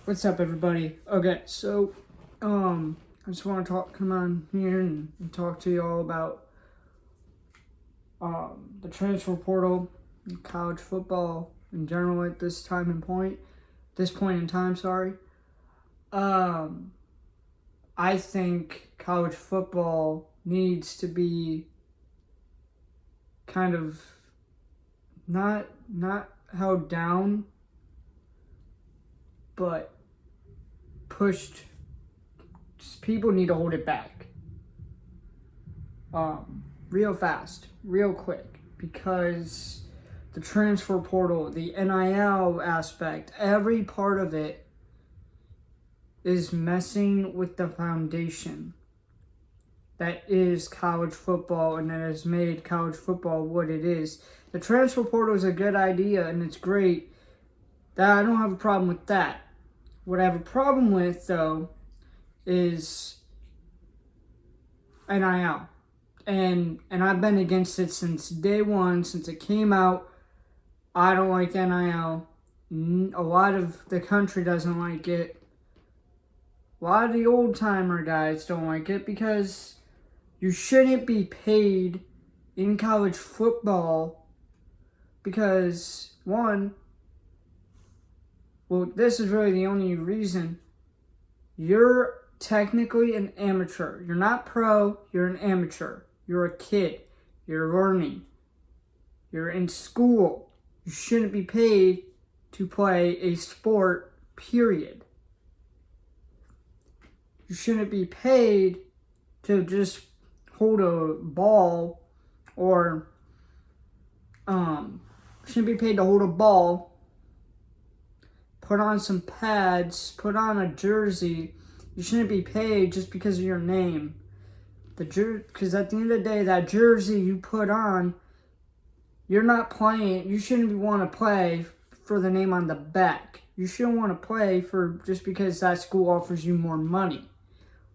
What's up, everybody? Okay, so, I just want to come on here and talk to you all about, the transfer portal, and college football in general at this point in time, sorry. I think college football needs to be kind of not held down, but pushed. People need to hold it back real fast, real quick, because the transfer portal, the NIL aspect, every part of it is messing with the foundation that is college football and that has made college football what it is. The transfer portal is a good idea and it's great. I don't have a problem with that. What I have a problem with, though, is NIL. And I've been against it since day one, since it came out. I don't like NIL. A lot of the country doesn't like it. A lot of the old-timer guys don't like it because you shouldn't be paid in college football because, one, well, this is really the only reason. You're technically an amateur. You're not pro, you're an amateur. You're a kid. You're learning. You're in school. You shouldn't be paid to play a sport, period. You shouldn't be paid to just hold a ball or shouldn't be paid to hold a ball, put on some pads, put on a jersey. You shouldn't be paid just because of your name. Because at the end of the day, that jersey you put on, you're not playing. You shouldn't want to play for the name on the back. You shouldn't want to play for just because that school offers you more money.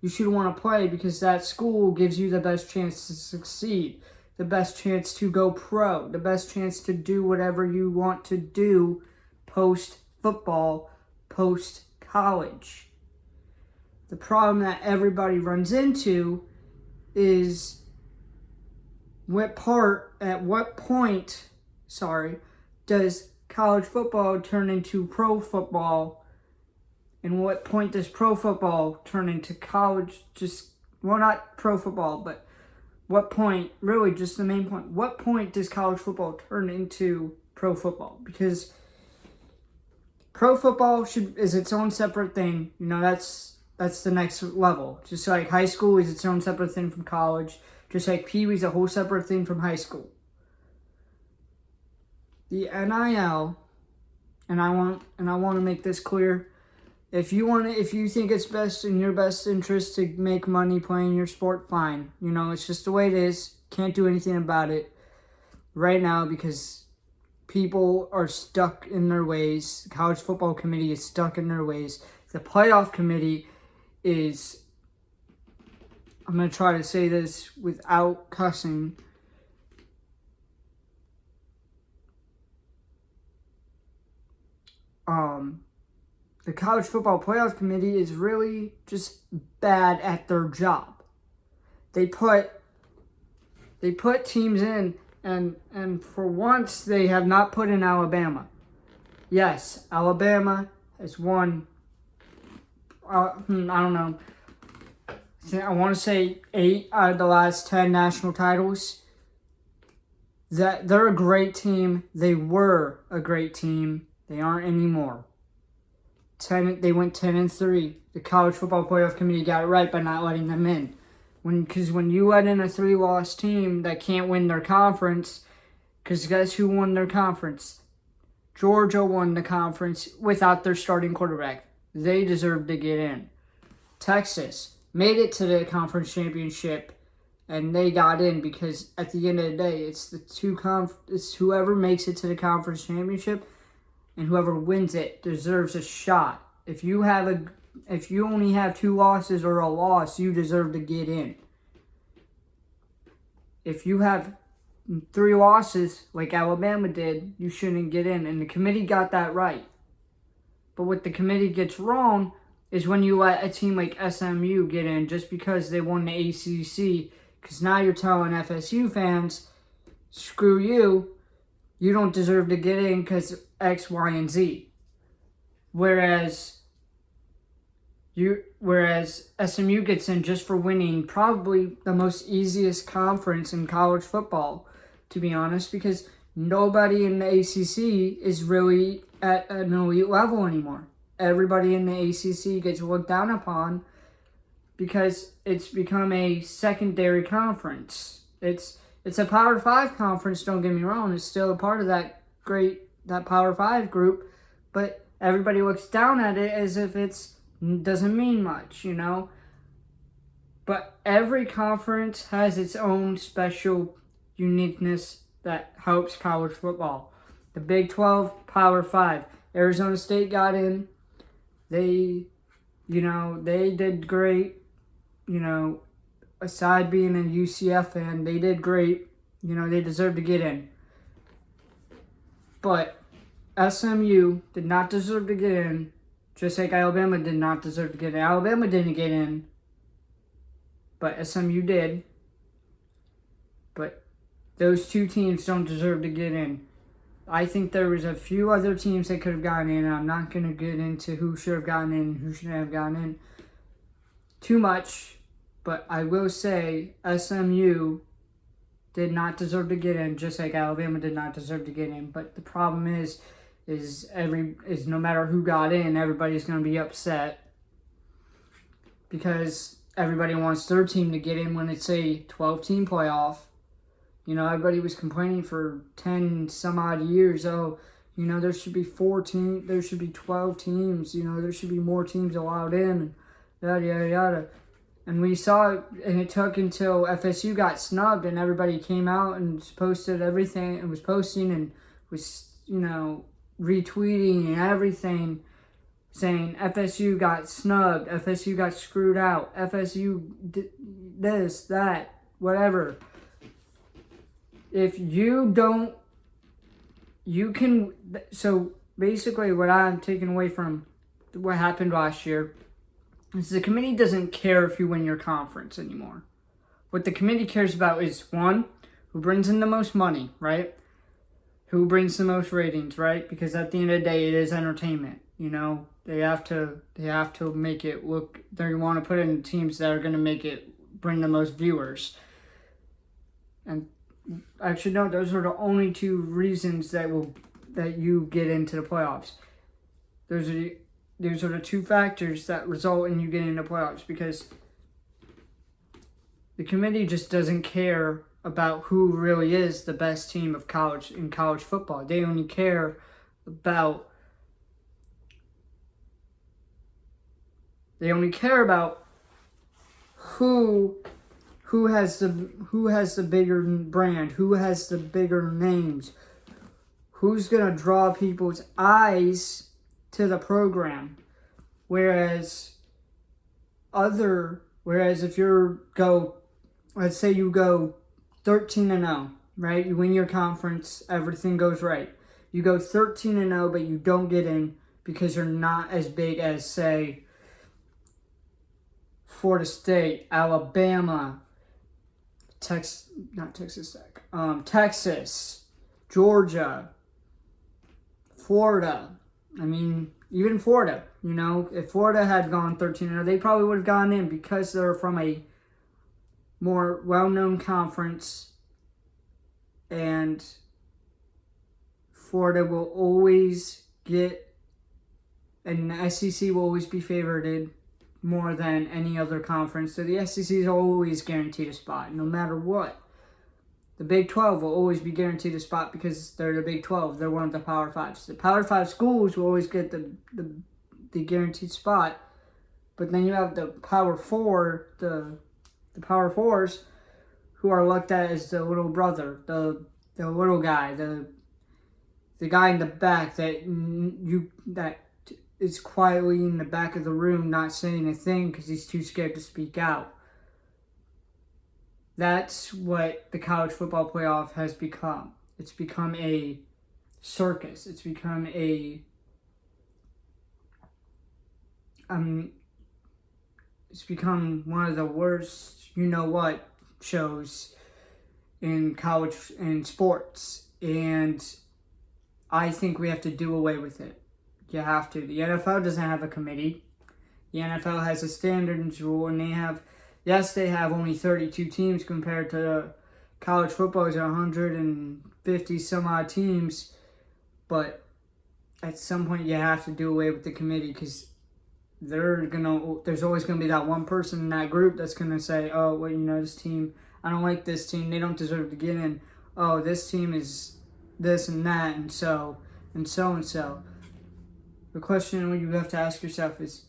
You should want to play because that school gives you the best chance to succeed, the best chance to go pro, the best chance to do whatever you want to do post-football, post-college. The problem that everybody runs into is at what point does college football turn into pro football? And what point does pro football turn into college? Not pro football, but what point, really just the main point, what point does college football turn into pro football? Because pro football is its own separate thing. That's the next level. Just like high school is its own separate thing from college. Just like Pee Wee's a whole separate thing from high school. The NIL, and I want to make this clear. If you think it's best in your best interest to make money playing your sport, fine. It's just the way it is. Can't do anything about it right now because people are stuck in their ways. The college football committee is stuck in their ways. The playoff committee is, I'm going to try to say this without cussing. The college football playoff committee is really just bad at their job. They put teams in, and for once they have not put in Alabama. Yes, Alabama has won, I don't know, I want to say 8 out of the last 10 national titles. That they're a great team. They were a great team. They aren't anymore. They went 10-3. The college football playoff committee got it right by not letting them in. Because when you let in a 3-loss team that can't win their conference, because guess who won their conference? Georgia won the conference without their starting quarterback. They deserve to get in. Texas made it to the conference championship, and they got in because at the end of the day, it's whoever makes it to the conference championship, and whoever wins it deserves a shot. If you only have 2 losses or a loss, you deserve to get in. If you have 3 losses like Alabama did, you shouldn't get in, and the committee got that right. But what the committee gets wrong is when you let a team like SMU get in just because they won the ACC, because now you're telling FSU fans, screw you, you don't deserve to get in because X, Y, and Z. Whereas SMU gets in just for winning probably the most easiest conference in college football, to be honest, because nobody in the ACC is really at an elite level anymore. Everybody in the ACC gets looked down upon because it's become a secondary conference. It's a Power 5 conference, don't get me wrong. It's still a part of that Power 5 group, but everybody looks down at it as if it doesn't mean much, you know? But every conference has its own special uniqueness that helps college football. The Big 12, Power 5. Arizona State got in. They did great. Aside being a UCF fan, they did great. They deserve to get in. But SMU did not deserve to get in, just like Alabama did not deserve to get in. Alabama didn't get in, but SMU did. But those two teams don't deserve to get in. I think there was a few other teams that could have gotten in, and I'm not going to get into who should have gotten in and who shouldn't have gotten in too much, but I will say SMU did not deserve to get in, just like Alabama did not deserve to get in. But the problem is no matter who got in, everybody's going to be upset because everybody wants their team to get in when it's a 12-team playoff. Everybody was complaining for 10 some odd years. Oh, there should be 14, there should be 12 teams. There should be more teams allowed in, and yada, yada, yada. And we saw it, and it took until FSU got snubbed and everybody came out and posted everything and was posting and was, retweeting and everything saying FSU got snubbed, FSU got screwed out, FSU this, that, whatever. If you don't, so basically what I'm taking away from what happened last year is the committee doesn't care if you win your conference anymore. What the committee cares about is, one, who brings in the most money, right? Who brings the most ratings, right? Because at the end of the day, it is entertainment. They have to make it look. They want to put in teams that are going to bring the most viewers. And actually, no, those are the only two reasons that you get into the playoffs. Those are the two factors that result in you getting into playoffs, because the committee just doesn't care about who really is the best team of college football. They only care about who has the bigger brand, who has the bigger names, who's gonna draw people's eyes to the program. Whereas if let's say you go 13-0, right? You win your conference, everything goes right. You go 13-0, but you don't get in because you're not as big as, say, Florida State, Alabama, Texas, Georgia, Florida. I mean, even Florida, if Florida had gone 13-0, they probably would have gone in because they're from a more well-known conference, and Florida will always get, and the SEC will always be favored more than any other conference. So the SEC is always guaranteed a spot, no matter what. The Big 12 will always be guaranteed a spot because they're the Big 12. They're one of the Power 5s. The Power 5 schools will always get the guaranteed spot. But then you have the Power 4, the Power 4s, who are looked at as the little brother, the little guy, the guy in the back that is quietly in the back of the room not saying a thing because he's too scared to speak out. That's what the college football playoff has become. It's become a circus. It's become a it's become one of the worst you-know-what shows in college and sports. And I think we have to do away with it. You have to. The NFL doesn't have a committee. The NFL has a standards rule, and they have only 32 teams compared to college football is 150 some odd teams. But at some point you have to do away with the committee, because there's always gonna be that one person in that group that's gonna say, oh, well, this team, I don't like this team, they don't deserve to get in. Oh, this team is this and that, and so and so and so. The question you have to ask yourself is,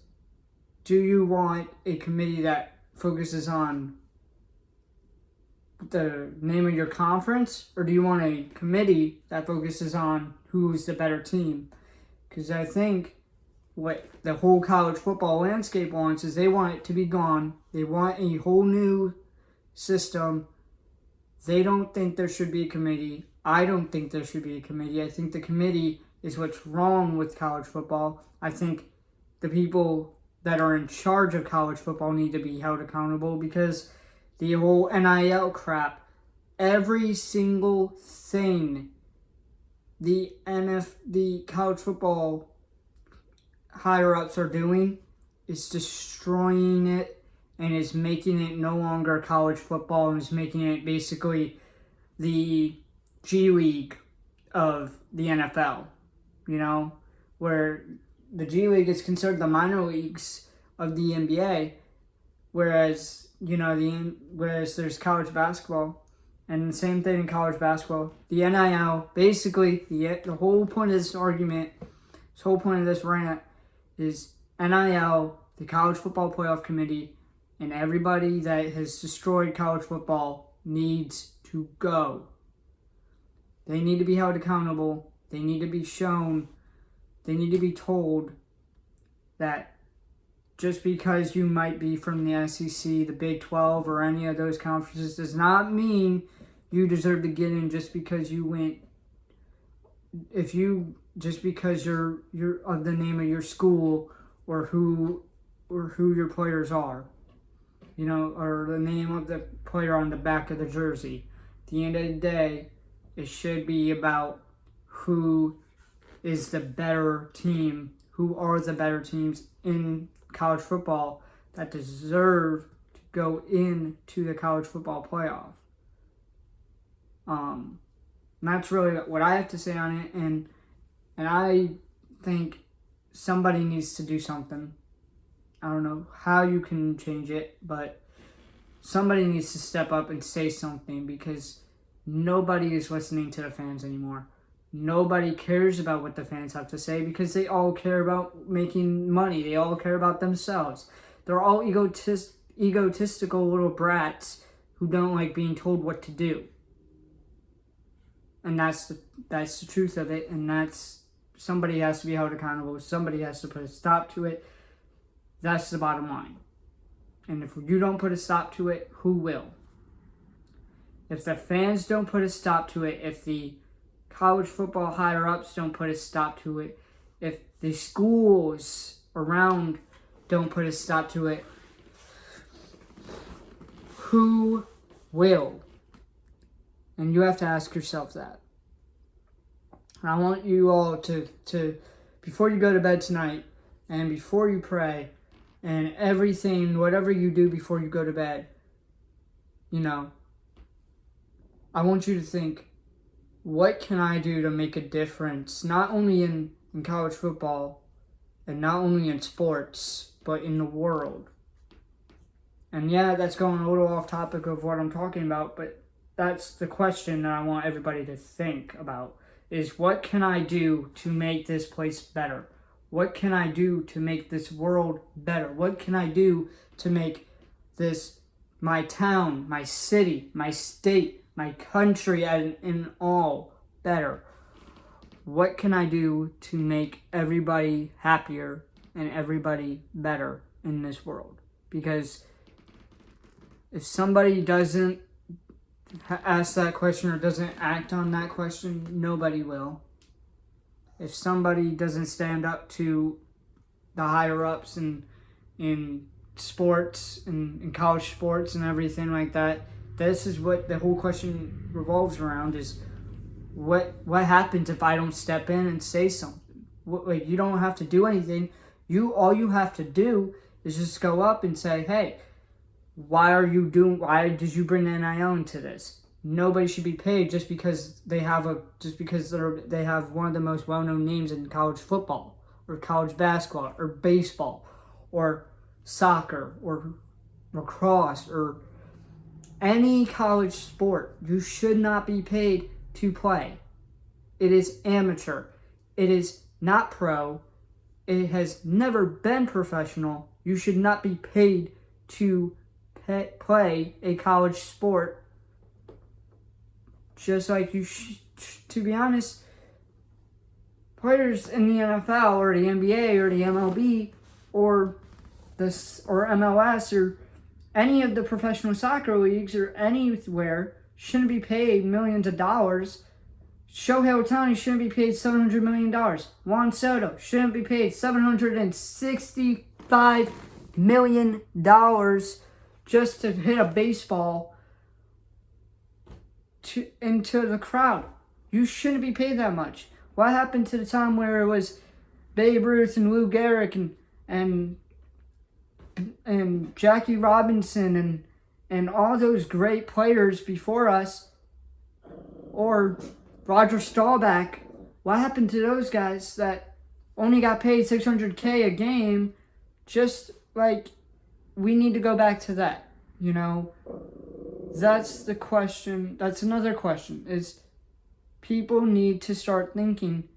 do you want a committee that focuses on the name of your conference, or do you want a committee that focuses on who's the better team? Because I think what the whole college football landscape wants is they want it to be gone. They want a whole new system. They don't think there should be a committee. I don't think there should be a committee. I think the committee is what's wrong with college football. I think the people that are in charge of college football need to be held accountable, because the whole NIL crap, every single thing the college football higher-ups are doing is destroying it, and is making it no longer college football, and is making it basically the G League of the NFL, where the G League is considered the minor leagues of the NBA, whereas there's college basketball, and the same thing in college basketball. The NIL, basically, the whole point of this argument, this whole point of this rant is NIL, the College Football Playoff Committee, and everybody that has destroyed college football needs to go. They need to be held accountable. They need to be shown. They need to be told that just because you might be from the SEC, the Big 12, or any of those conferences does not mean you deserve to get in just because you went. Just because you're of the name of your school, or who your players are, or the name of the player on the back of the jersey. At the end of the day, it should be about who is the better team, who are the better teams in college football that deserve to go into the college football playoff. And that's really what I have to say on it, and I think somebody needs to do something. I don't know how you can change it, but somebody needs to step up and say something, because nobody is listening to the fans anymore. Nobody cares about what the fans have to say, because they all care about making money. They all care about themselves. They're all egotistical little brats who don't like being told what to do. And that's the truth of it, and somebody has to be held accountable. Somebody has to put a stop to it. That's the bottom line. And if you don't put a stop to it, who will? If the fans don't put a stop to it, if the college football higher-ups don't put a stop to it, if the schools around don't put a stop to it, who will? And you have to ask yourself that. And I want you all to before you go to bed tonight, and before you pray, and everything, whatever you do before you go to bed, I want you to think, what can I do to make a difference, not only in college football, and not only in sports, but in the world? And yeah, that's going a little off topic of what I'm talking about, but that's the question that I want everybody to think about, is what can I do to make this place better? What can I do to make this world better? What can I do to make this, my town, my city, my state, my country in all better? What can I do to make everybody happier and everybody better in this world? Because if somebody doesn't ask that question or doesn't act on that question, nobody will. If somebody doesn't stand up to the higher ups in sports and in college sports and everything like that. This is what the whole question revolves around: is what happens if I don't step in and say something? Like, you don't have to do anything. All you have to do is just go up and say, hey, why did you bring NIL into this? Nobody should be paid just because they have one of the most well-known names in college football or college basketball or baseball or soccer or lacrosse or any college sport. You should not be paid to play. It is amateur. It is not pro. It has never been professional. You should not be paid to play a college sport. Just like to be honest, players in the NFL or the NBA or the MLB or MLS or any of the professional soccer leagues or anywhere shouldn't be paid millions of dollars. Shohei Ohtani shouldn't be paid $700 million. Juan Soto shouldn't be paid $765 million just to hit a baseball into the crowd. You shouldn't be paid that much. What happened to the time where it was Babe Ruth and Lou Gehrig and Jackie Robinson and all those great players before us, or Roger Staubach? What happened to those guys that only got paid $600K a game? Just like, we need to go back to that, That's the question. That's another question, is people need to start thinking,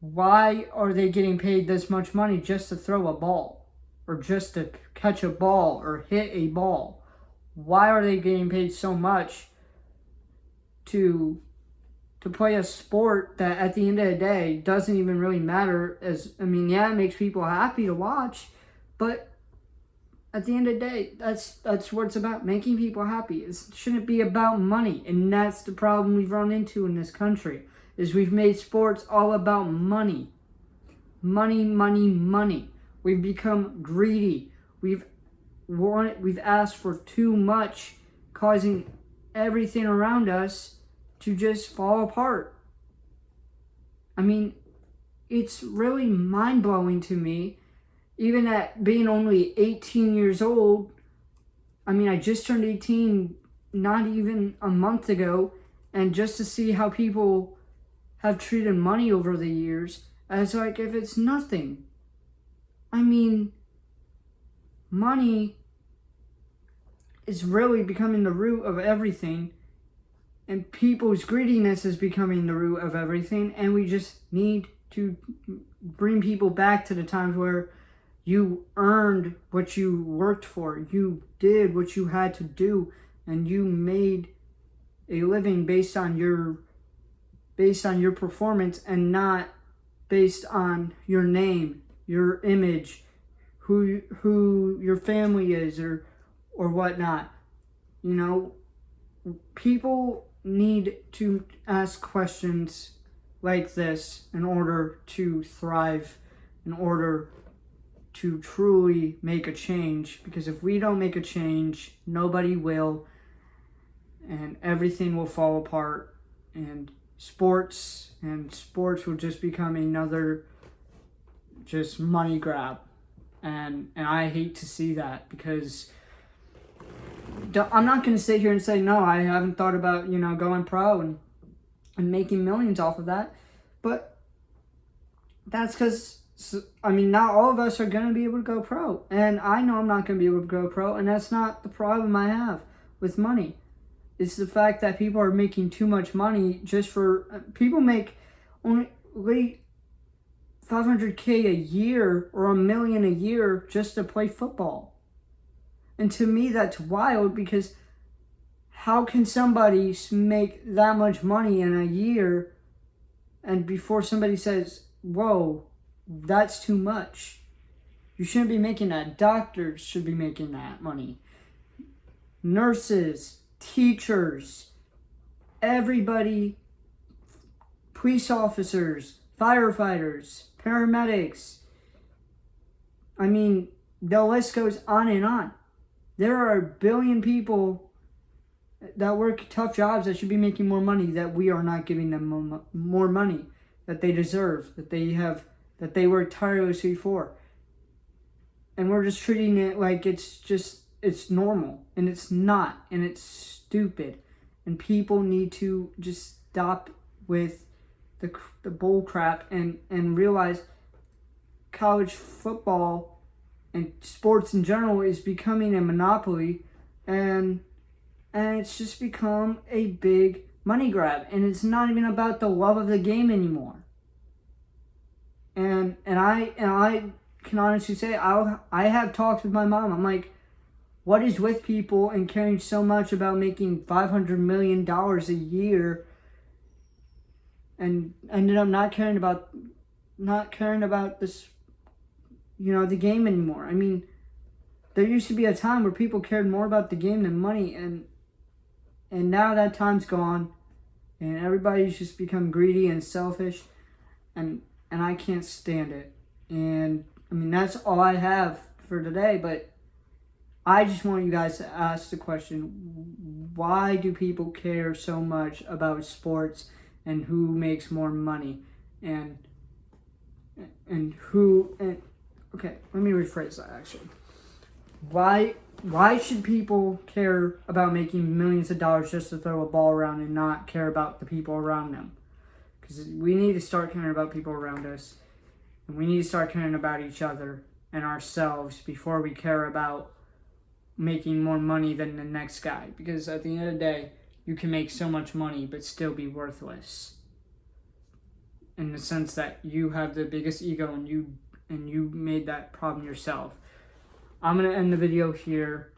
why are they getting paid this much money just to throw a ball or just to catch a ball or hit a ball? Why are they getting paid so much to play a sport that at the end of the day doesn't even really matter? It makes people happy to watch, but at the end of the day, that's what it's about, making people happy. It shouldn't be about money, and that's the problem we've run into in this country, is we've made sports all about money. Money, money, money. We've become greedy. We've asked for too much, causing everything around us to just fall apart. It's really mind-blowing to me. Even at being only 18 years old, I just turned 18 not even a month ago, and just to see how people have treated money over the years as like if it's nothing. Money is really becoming the root of everything, and people's greediness is becoming the root of everything, and we just need to bring people back to the times where you earned what you worked for. You did what you had to do, and you made a living based on your performance, and not based on your name, your image, who your family is, or whatnot. People need to ask questions like this in order to thrive, in order to truly make a change, because if we don't make a change, nobody will, and everything will fall apart, and sports will just become another just money grab, and I hate to see that, because I'm not going to sit here and say, no, I haven't thought about, going pro and making millions off of that, but that's because not all of us are going to be able to go pro. And I know I'm not going to be able to go pro. And that's not the problem I have with money. It's the fact that people are making too much money people make only $500K a year or $1 million a year just to play football. And to me, that's wild, because how can somebody make that much money in a year, and before somebody says, whoa, that's too much? You shouldn't be making that. Doctors should be making that money. Nurses, teachers, everybody, police officers, firefighters, paramedics, I mean, the list goes on and on. There are a billion people that work tough jobs that should be making more money, that we are not giving them more money that they deserve, that they work tirelessly for. And we're just treating it like it's normal, and it's not, and it's stupid. And people need to just stop with the bull crap and realize college football and sports in general is becoming a monopoly, and it's just become a big money grab, and it's not even about the love of the game anymore. And I can honestly say, I have talks with my mom. I'm like, what is with people and caring so much about making $500 million a year, and ended up not caring about this, the game anymore? I mean, there used to be a time where people cared more about the game than money, and now that time's gone, and everybody's just become greedy and selfish, and I can't stand it. And I mean, that's all I have for today, but I just want you guys to ask the question, why do people care so much about sports and who makes more money? Okay, let me rephrase that actually. Why should people care about making millions of dollars just to throw a ball around and not care about the people around them? Because we need to start caring about people around us, and we need to start caring about each other and ourselves before we care about making more money than the next guy. Because at the end of the day, you can make so much money but still be worthless, in the sense that you have the biggest ego and you made that problem yourself. I'm going to end the video here.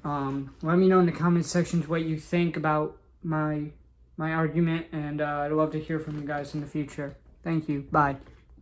Let me know in the comment sections what you think about my argument, and I'd love to hear from you guys in the future. Thank you. Bye.